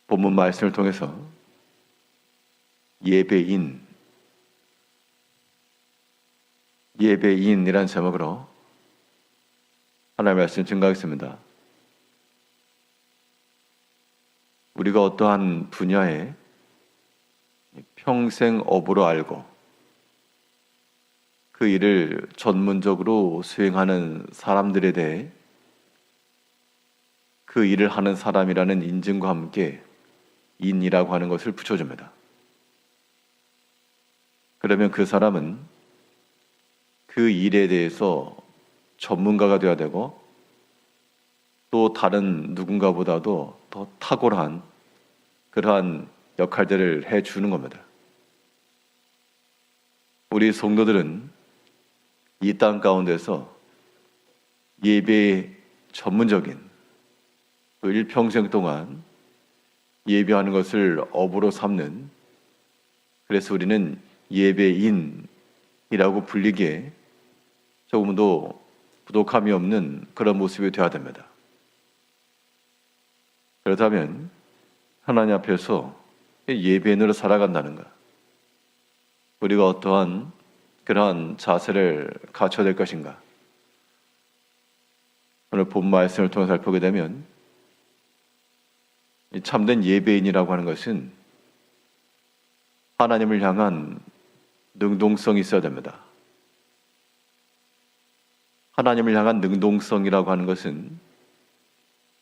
본문 말씀을 통해서 예배인이라는 제목으로 하나님의 말씀 증거하겠습니다. 우리가 어떠한 분야에 평생 업으로 알고 그 일을 전문적으로 수행하는 사람들에 대해 그 일을 하는 사람이라는 인증과 함께 인이라고 하는 것을 붙여줍니다. 그러면 그 사람은 그 일에 대해서 전문가가 되어야 되고 또 다른 누군가보다도 더 탁월한 그러한 역할들을 해주는 겁니다. 우리 성도들은 이 땅 가운데서 예배에 전문적인 또 일평생 동안 예배하는 것을 업으로 삼는, 그래서 우리는 예배인이라고 불리기에 조금도 부족함이 없는 그런 모습이 되어야 됩니다. 그렇다면 하나님 앞에서 예배인으로 살아간다는 것, 우리가 어떠한 그러한 자세를 갖춰야 될 것인가? 오늘 본 말씀을 통해 살펴보게 되면 이 참된 예배인이라고 하는 것은 하나님을 향한 능동성이 있어야 됩니다. 하나님을 향한 능동성이라고 하는 것은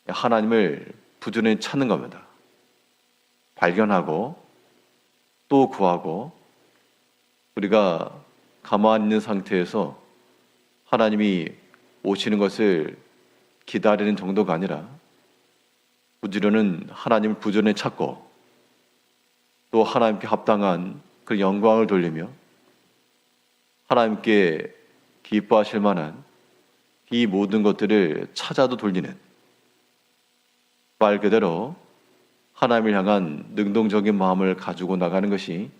하나님을 부지런히 찾는 겁니다. 발견하고 또 구하고, 우리가 가만히 있는 상태에서 하나님이 오시는 것을 기다리는 정도가 아니라 하나님을 부지런히 찾고 또 하나님께 합당한 그 영광을 돌리며 하나님께 기뻐하실 만한 이 모든 것들을 찾아도 돌리는, 말 그대로 하나님을 향한 능동적인 마음을 가지고 나가는 것이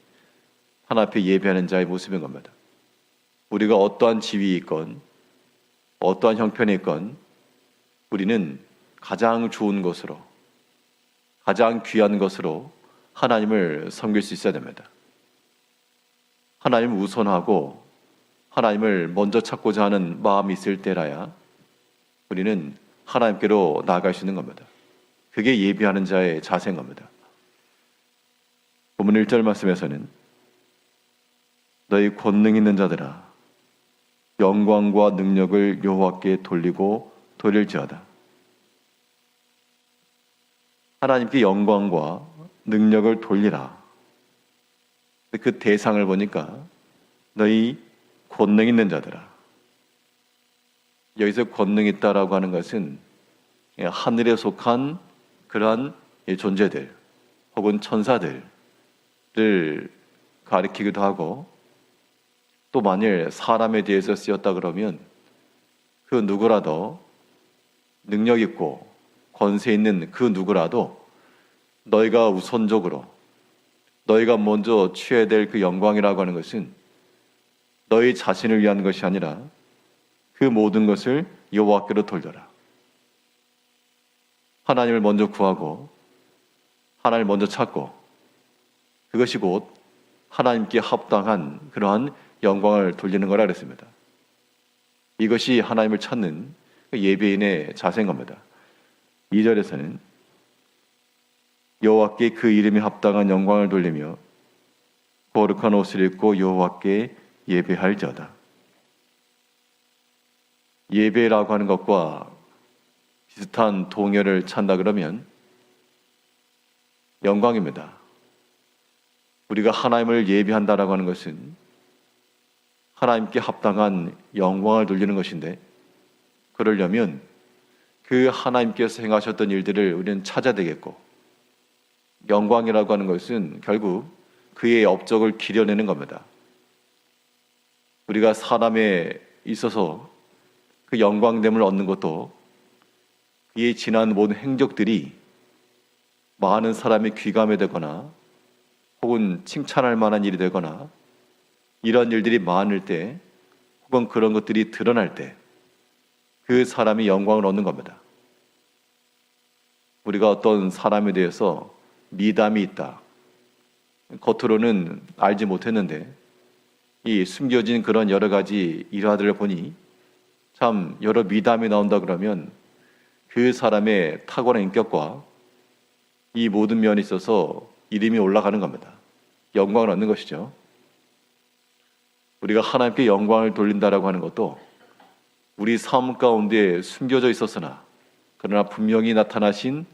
하나님 앞에 예배하는 자의 모습인 겁니다. 우리가 어떠한 지위에 있건 어떠한 형편에 있건 우리는 가장 좋은 것으로, 가장 귀한 것으로 하나님을 섬길 수 있어야 됩니다. 하나님을 우선하고 하나님을 먼저 찾고자 하는 마음이 있을 때라야 우리는 하나님께로 나아갈 수 있는 겁니다. 그게 예배하는 자의 자세인 겁니다. 본문 1절 말씀에서는 너희 권능 있는 자들아 영광과 능력을 여호와께 돌리고 돌릴지어다. 하나님께 영광과 능력을 돌리라. 그 대상을 보니까 너희 권능 있는 자들아. 여기서 권능 있다라고 하는 것은 하늘에 속한 그러한 존재들 혹은 천사들을 가리키기도 하고, 또 만일 사람에 대해서 쓰였다 그러면 그 누구라도, 능력 있고 권세 있는 그 누구라도 너희가 우선적으로, 너희가 먼저 취해야 될 그 영광이라고 하는 것은 너희 자신을 위한 것이 아니라 그 모든 것을 여호와께로 돌려라. 하나님을 먼저 구하고 하나님을 먼저 찾고, 그것이 곧 하나님께 합당한 그러한 영광을 돌리는 거라 그랬습니다. 이것이 하나님을 찾는 예배인의 자세인 겁니다. 2절에서는 여호와께 그 이름이 합당한 영광을 돌리며 거룩한 옷을 입고 여호와께 예배할지어다. 예배라고 하는 것과 비슷한 동요를 찾는다 그러면 영광입니다. 우리가 하나님을 예배한다라고 하는 것은 하나님께 합당한 영광을 돌리는 것인데, 그러려면 그 하나님께서 행하셨던 일들을 우리는 찾아야 되겠고, 영광이라고 하는 것은 결국 그의 업적을 기려내는 겁니다. 우리가 사람에 있어서 그 영광됨을 얻는 것도 그의 지난 모든 행적들이 많은 사람의 귀감이 되거나 혹은 칭찬할 만한 일이 되거나 이런 일들이 많을 때, 혹은 그런 것들이 드러날 때 그 사람이 영광을 얻는 겁니다. 우리가 어떤 사람에 대해서 미담이 있다. 겉으로는 알지 못했는데 이 숨겨진 그런 여러 가지 일화들을 보니 참 여러 미담이 나온다 그러면 그 사람의 탁월한 인격과 이 모든 면에 있어서 이름이 올라가는 겁니다. 영광을 얻는 것이죠. 우리가 하나님께 영광을 돌린다라고 하는 것도 우리 삶 가운데 숨겨져 있었으나 그러나 분명히 나타나신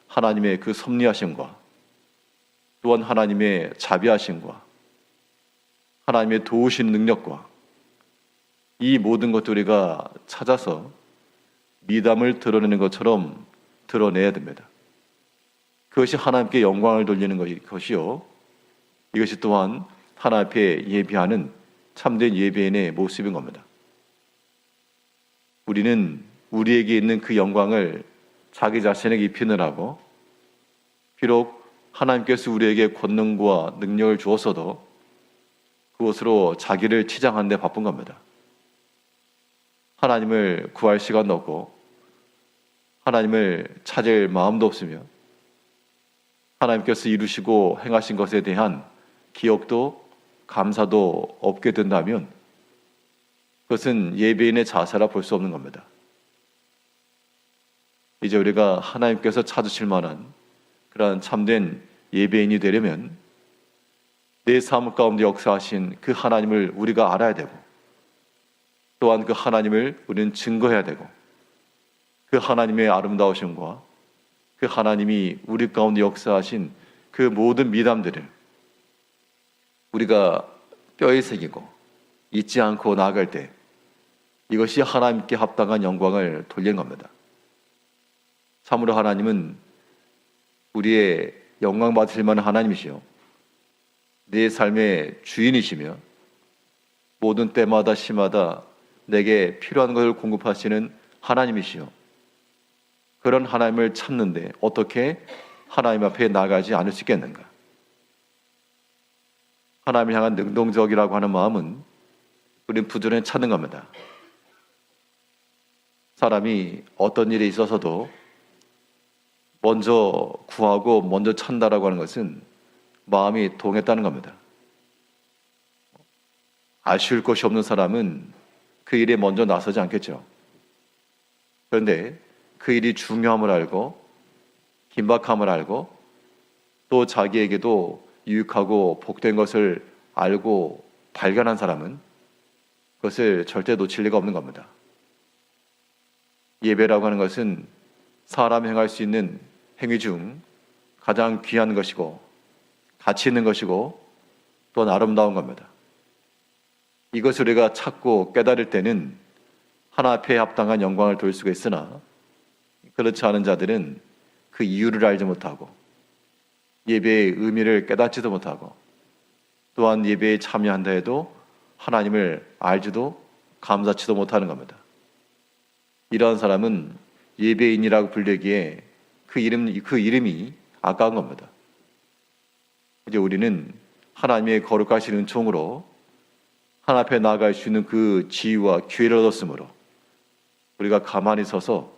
하나님의 그 섭리하심과 또한 하나님의 자비하심과 하나님의 도우신 능력과 이 모든 것들 우리가 찾아서 미담을 드러내는 것처럼 드러내야 됩니다. 그것이 하나님께 영광을 돌리는 것이요. 이것이 또한 하나님 앞에 예배하는 참된 예배인의 모습인 겁니다. 우리는 우리에게 있는 그 영광을 자기 자신에게 입히느라고 비록 하나님께서 우리에게 권능과 능력을 주었어도 그것으로 자기를 치장하는 데 바쁜 겁니다. 하나님을 구할 시간도 없고 하나님을 찾을 마음도 없으며 하나님께서 이루시고 행하신 것에 대한 기억도 감사도 없게 된다면 그것은 예배인의 자세라 볼 수 없는 겁니다. 이제 우리가 하나님께서 찾으실 만한 그러한 참된 예배인이 되려면 내 삶 가운데 역사하신 그 하나님을 우리가 알아야 되고 또한 그 하나님을 우리는 증거해야 되고 그 하나님의 아름다우심과 그 하나님이 우리 가운데 역사하신 그 모든 미담들을 우리가 뼈에 새기고 잊지 않고 나아갈 때 이것이 하나님께 합당한 영광을 돌리는 겁니다. 참으로 하나님은 우리의 영광 받으실 만한 하나님이시요 내 삶의 주인이시며 모든 때마다 시마다 내게 필요한 것을 공급하시는 하나님이시요 그런 하나님을 찾는데 어떻게 하나님 앞에 나가지 않을 수 있겠는가? 하나님을 향한 능동적이라고 하는 마음은 우리는 부지런히 찾는 겁니다. 사람이 어떤 일에 있어서도 먼저 구하고 먼저 찾는다라고 하는 것은 마음이 동했다는 겁니다. 아쉬울 것이 없는 사람은 그 일에 먼저 나서지 않겠죠. 그런데 그 일이 중요함을 알고 긴박함을 알고 또 자기에게도 유익하고 복된 것을 알고 발견한 사람은 그것을 절대 놓칠 리가 없는 겁니다. 예배라고 하는 것은 사람이 행할 수 있는 행위 중 가장 귀한 것이고 가치 있는 것이고 또한 아름다운 겁니다. 이것을 우리가 찾고 깨달을 때는 하나 앞에 합당한 영광을 돌릴 수가 있으나 그렇지 않은 자들은 그 이유를 알지 못하고 예배의 의미를 깨닫지도 못하고 또한 예배에 참여한다 해도 하나님을 알지도 감사치도 못하는 겁니다. 이러한 사람은 예배인이라고 불리기에 그 이름이 아까운 겁니다. 이제 우리는 하나님의 거룩하신 은총으로 하나님 앞에 나아갈 수 있는 그 지위와 기회를 얻었으므로 우리가 가만히 서서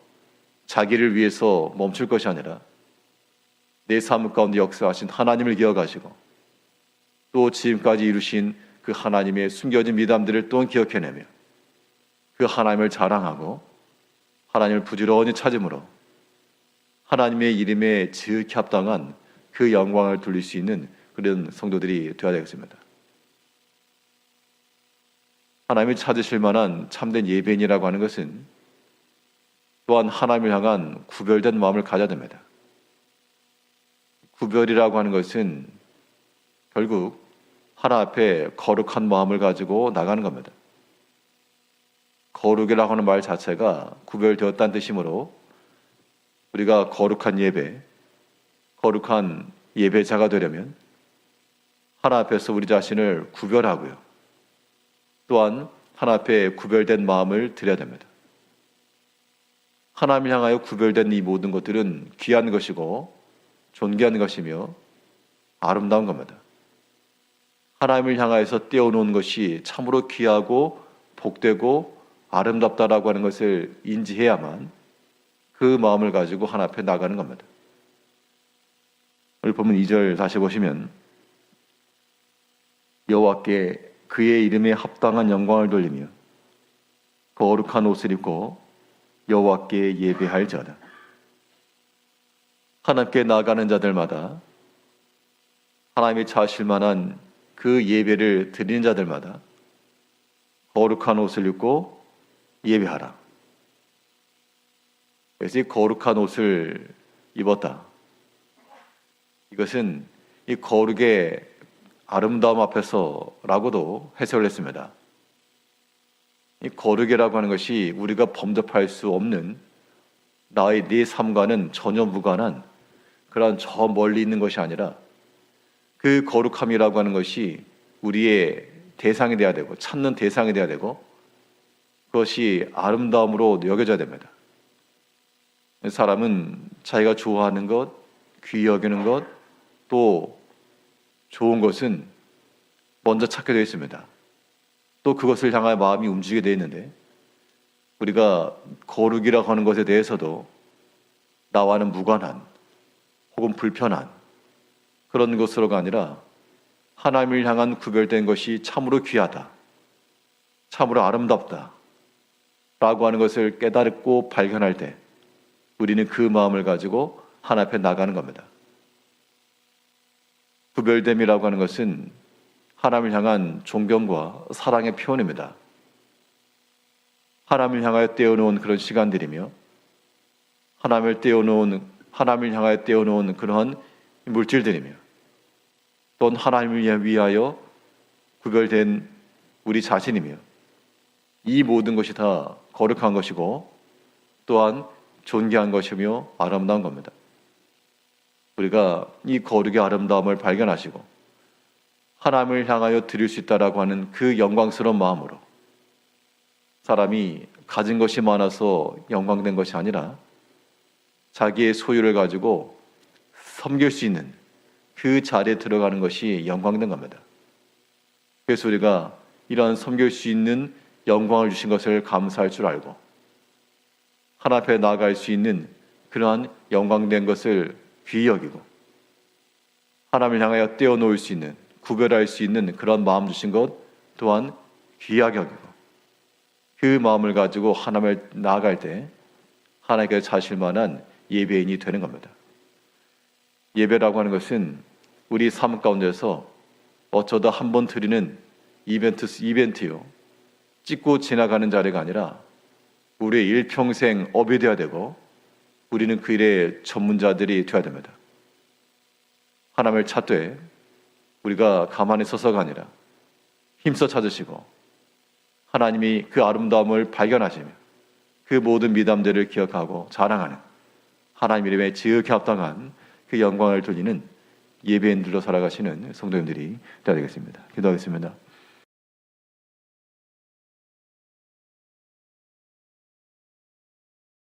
자기를 위해서 멈출 것이 아니라 내 삶 가운데 역사하신 하나님을 기억하시고 또 지금까지 이루신 그 하나님의 숨겨진 미담들을 또 기억해내며 그 하나님을 자랑하고 하나님을 부지런히 찾음으로 하나님의 이름에 지극히 합당한 그 영광을 돌릴 수 있는 그런 성도들이 되어야 되겠습니다. 하나님을 찾으실 만한 참된 예배인이라고 하는 것은 또한 하나님을 향한 구별된 마음을 가져야 됩니다. 구별이라고 하는 것은 결국 하나 앞에 거룩한 마음을 가지고 나가는 겁니다. 거룩이라고 하는 말 자체가 구별되었다는 뜻이므로 우리가 거룩한 예배, 거룩한 예배자가 되려면 하나 앞에서 우리 자신을 구별하고요. 또한 하나 앞에 구별된 마음을 드려야 됩니다. 하나님을 향하여 구별된 이 모든 것들은 귀한 것이고 존귀한 것이며 아름다운 겁니다. 하나님을 향하여서 떼어놓은 것이 참으로 귀하고 복되고 아름답다라고 하는 것을 인지해야만 그 마음을 가지고 하나님 앞에 나가는 겁니다. 보면 2절 다시 보시면 여호와께 그의 이름에 합당한 영광을 돌리며 거룩한 옷을 입고 여호와께 예배할지어다. 하나님께 나아가는 자들마다 하나님이 찾으실 만한 그 예배를 드리는 자들마다 거룩한 옷을 입고 예배하라. 그래서 이 거룩한 옷을 입었다. 이것은 이 거룩의 아름다움 앞에서라고도 해석을 했습니다. 이 거룩이라고 하는 것이 우리가 범접할 수 없는 나의 내 삶과는 전혀 무관한 그런 저 멀리 있는 것이 아니라 그 거룩함이라고 하는 것이 우리의 대상이 되어야 되고 찾는 대상이 되어야 되고 그것이 아름다움으로 여겨져야 됩니다. 사람은 자기가 좋아하는 것, 귀히 여기는 것, 또 좋은 것은 먼저 찾게 되어 있습니다. 또 그것을 향하여 마음이 움직이게 되어 있는데 우리가 거룩이라고 하는 것에 대해서도 나와는 무관한 혹은 불편한 그런 것으로가 아니라 하나님을 향한 구별된 것이 참으로 귀하다, 참으로 아름답다 라고 하는 것을 깨닫고 발견할 때 우리는 그 마음을 가지고 하나님 앞에 나가는 겁니다. 구별됨이라고 하는 것은 하나님을 향한 존경과 사랑의 표현입니다. 하나님을 향하여 떼어놓은 그런 시간들이며 하나님을 향하여 떼어놓은 그러한 물질들이며 또는 하나님을 위하여 구별된 우리 자신이며 이 모든 것이 다 거룩한 것이고 또한 존귀한 것이며 아름다운 겁니다. 우리가 이 거룩의 아름다움을 발견하시고 하나님을 향하여 드릴 수 있다라고 하는 그 영광스러운 마음으로 사람이 가진 것이 많아서 영광된 것이 아니라 자기의 소유를 가지고 섬길 수 있는 그 자리에 들어가는 것이 영광된 겁니다. 그래서 우리가 이러한 섬길 수 있는 영광을 주신 것을 감사할 줄 알고 하나님 앞에 나아갈 수 있는 그러한 영광된 것을 귀히 여기고 하나님을 향하여 떼어놓을 수 있는, 구별할 수 있는 그런 마음 주신 것 또한 귀하게 여기고 그 마음을 가지고 하나님을 나아갈 때 하나님께 찾으실 만한 예배인이 되는 겁니다. 예배라고 하는 것은 우리 삶 가운데서 어쩌다 한 번 드리는 이벤트요. 찍고 지나가는 자리가 아니라 우리의 일평생 업이 되어야 되고 우리는 그 일의 전문자들이 되어야 됩니다. 하나님을 찾되 우리가 가만히 서서가 아니라 힘써 찾으시고 하나님이 그 아름다움을 발견하시며 그 모든 미담들을 기억하고 자랑하는 하나님 이름에 지극히 합당한 그 영광을 돌리는 예배인들로 살아가시는 성도님들이 되어야 되겠습니다. 기도하겠습니다.